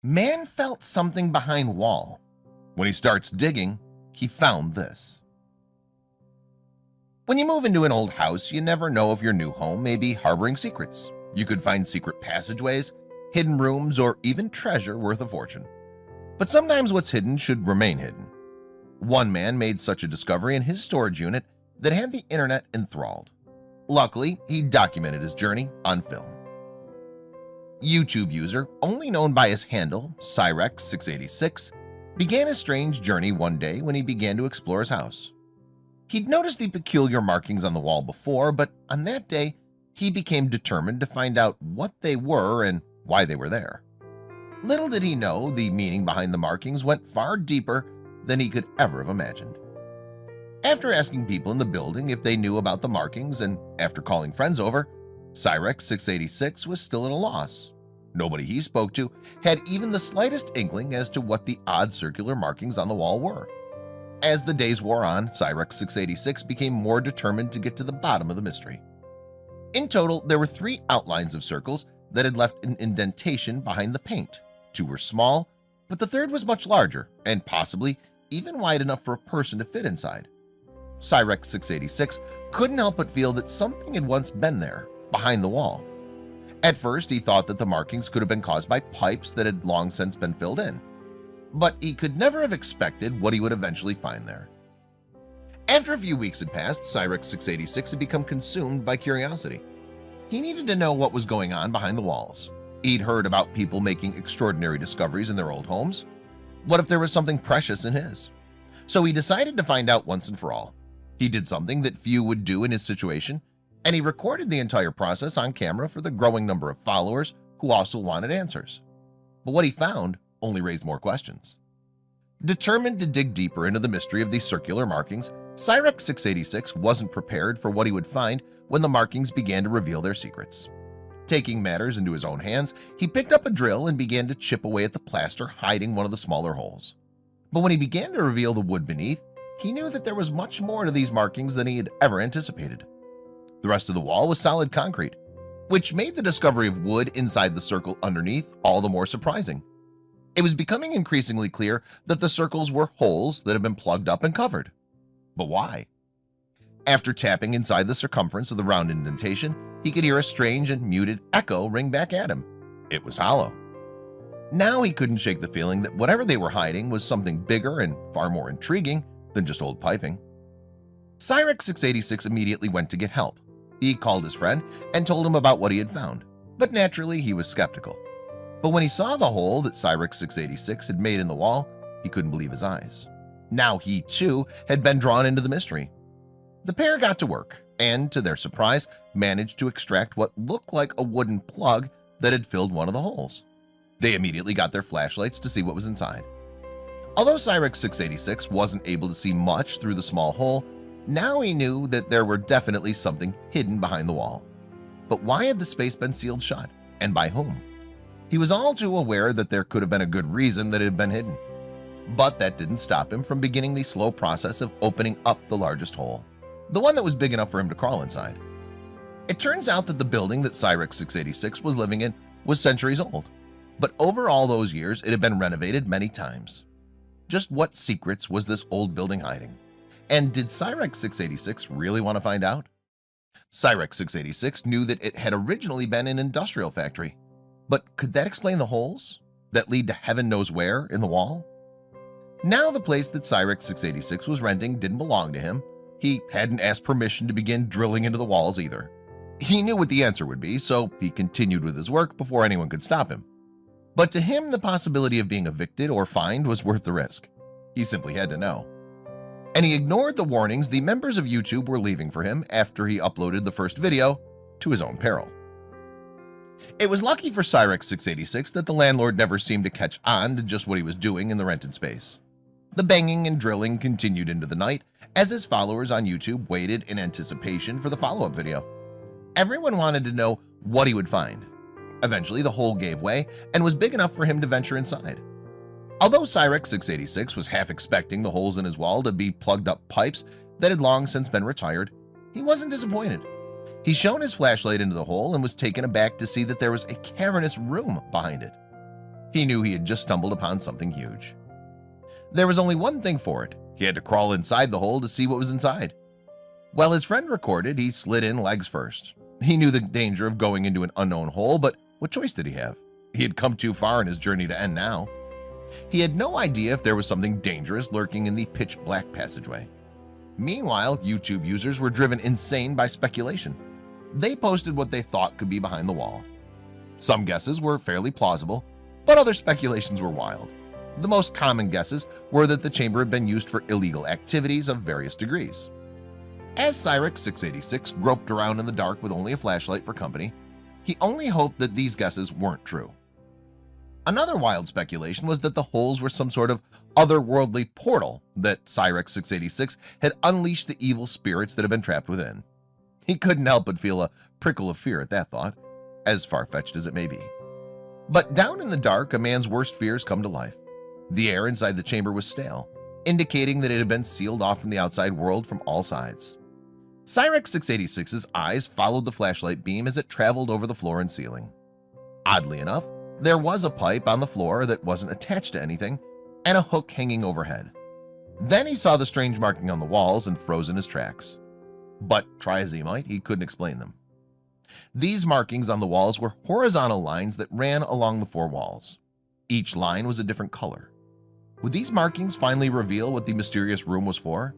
Man felt something behind wall. When he starts digging, he found this. When you move into an old house, you never know if your new home may be harboring secrets. You could find secret passageways, hidden rooms, or even treasure worth a fortune. But sometimes what's hidden should remain hidden. One man made such a discovery in his storage unit that had the internet enthralled. Luckily, he documented his journey on film. YouTube user, only known by his handle, Cyrex686, began a strange journey one day when he began to explore his house. He'd noticed the peculiar markings on the wall before, but on that day, he became determined to find out what they were and why they were there. Little did he know the meaning behind the markings went far deeper than he could ever have imagined. After asking people in the building if they knew about the markings and after calling friends over, Cyrex686 was still at a loss. Nobody he spoke to had even the slightest inkling as to what the odd circular markings on the wall were. As the days wore on, Cyrex686 became more determined to get to the bottom of the mystery. In total, there were 3 outlines of circles that had left an indentation behind the paint. 2 were small, but the third was much larger and possibly even wide enough for a person to fit inside. Cyrex686 couldn't help but feel that something had once been there, behind the wall. At first, he thought that the markings could have been caused by pipes that had long since been filled in. But he could never have expected what he would eventually find there. After a few weeks had passed, Cyrex686 had become consumed by curiosity. He needed to know what was going on behind the walls. He'd heard about people making extraordinary discoveries in their old homes. What if there was something precious in his? So he decided to find out once and for all. He did something that few would do in his situation, and he recorded the entire process on camera for the growing number of followers who also wanted answers. But what he found only raised more questions. Determined to dig deeper into the mystery of these circular markings, Cyrex686 wasn't prepared for what he would find when the markings began to reveal their secrets. Taking matters into his own hands, he picked up a drill and began to chip away at the plaster hiding one of the smaller holes. But when he began to reveal the wood beneath, he knew that there was much more to these markings than he had ever anticipated. The rest of the wall was solid concrete, which made the discovery of wood inside the circle underneath all the more surprising. It was becoming increasingly clear that the circles were holes that had been plugged up and covered. But why? After tapping inside the circumference of the round indentation, he could hear a strange and muted echo ring back at him. It was hollow. Now he couldn't shake the feeling that whatever they were hiding was something bigger and far more intriguing than just old piping. Cyrex686 immediately went to get help. He called his friend and told him about what he had found, but naturally he was skeptical. But when he saw the hole that Cyrex686 had made in the wall, he couldn't believe his eyes. Now he, too, had been drawn into the mystery. The pair got to work and, to their surprise, managed to extract what looked like a wooden plug that had filled one of the holes. They immediately got their flashlights to see what was inside. Although Cyrex686 wasn't able to see much through the small hole, now he knew that there were definitely something hidden behind the wall. But why had the space been sealed shut, and by whom? He was all too aware that there could have been a good reason that it had been hidden. But that didn't stop him from beginning the slow process of opening up the largest hole, the one that was big enough for him to crawl inside. It turns out that the building that Cyrex686 was living in was centuries old, but over all those years it had been renovated many times. Just what secrets was this old building hiding? And did Cyrex686 really want to find out? Cyrex686 knew that it had originally been an industrial factory, but could that explain the holes that lead to heaven knows where in the wall? Now the place that Cyrex686 was renting didn't belong to him. He hadn't asked permission to begin drilling into the walls either. He knew what the answer would be, so he continued with his work before anyone could stop him. But to him, the possibility of being evicted or fined was worth the risk. He simply had to know. And he ignored the warnings the members of YouTube were leaving for him after he uploaded the first video to his own peril. It was lucky for Cyrex686 that the landlord never seemed to catch on to just what he was doing in the rented space. The banging and drilling continued into the night as his followers on YouTube waited in anticipation for the follow-up video. Everyone wanted to know what he would find. Eventually, the hole gave way and was big enough for him to venture inside. Although Cyrex686 was half expecting the holes in his wall to be plugged-up pipes that had long since been retired, he wasn't disappointed. He shone his flashlight into the hole and was taken aback to see that there was a cavernous room behind it. He knew he had just stumbled upon something huge. There was only one thing for it. He had to crawl inside the hole to see what was inside. While his friend recorded, he slid in legs first. He knew the danger of going into an unknown hole, but what choice did he have? He had come too far in his journey to end now. He had no idea if there was something dangerous lurking in the pitch-black passageway. Meanwhile, YouTube users were driven insane by speculation. They posted what they thought could be behind the wall. Some guesses were fairly plausible, but other speculations were wild. The most common guesses were that the chamber had been used for illegal activities of various degrees. As Cyrex 686 groped around in the dark with only a flashlight for company, he only hoped that these guesses weren't true. Another wild speculation was that the holes were some sort of otherworldly portal that Cyrex 686 had unleashed the evil spirits that had been trapped within. He couldn't help but feel a prickle of fear at that thought, as far-fetched as it may be. But down in the dark, a man's worst fears come to life. The air inside the chamber was stale, indicating that it had been sealed off from the outside world from all sides. Cyrex 686's eyes followed the flashlight beam as it traveled over the floor and ceiling. Oddly enough, there was a pipe on the floor that wasn't attached to anything and a hook hanging overhead. Then he saw the strange marking on the walls and froze in his tracks. But try as he might, he couldn't explain them. These markings on the walls were horizontal lines that ran along the four walls. Each line was a different color. Would these markings finally reveal what the mysterious room was for?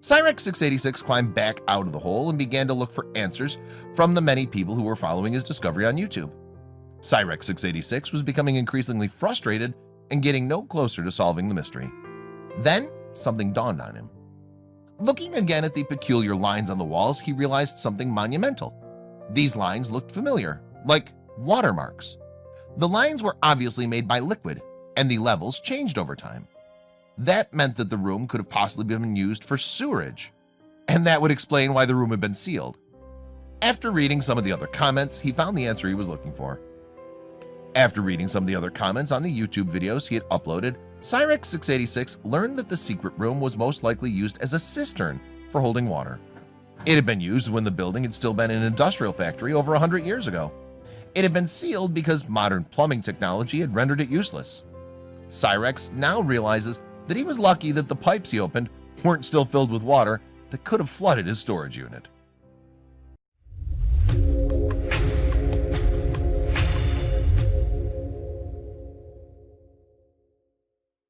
Cyrex 686 climbed back out of the hole and began to look for answers from the many people who were following his discovery on YouTube. Cyrex 686 was becoming increasingly frustrated and getting no closer to solving the mystery. Then something dawned on him. Looking again at the peculiar lines on the walls, he realized something monumental. These lines looked familiar, like watermarks. The lines were obviously made by liquid, and the levels changed over time. That meant that the room could have possibly been used for sewerage, and that would explain why the room had been sealed. After reading some of the other comments, he found the answer he was looking for. After reading some of the other comments on the YouTube videos he had uploaded, Cyrex 686 learned that the secret room was most likely used as a cistern for holding water. It had been used when the building had still been an industrial factory over 100 years ago. It had been sealed because modern plumbing technology had rendered it useless. Cyrex now realizes that he was lucky that the pipes he opened weren't still filled with water that could have flooded his storage unit.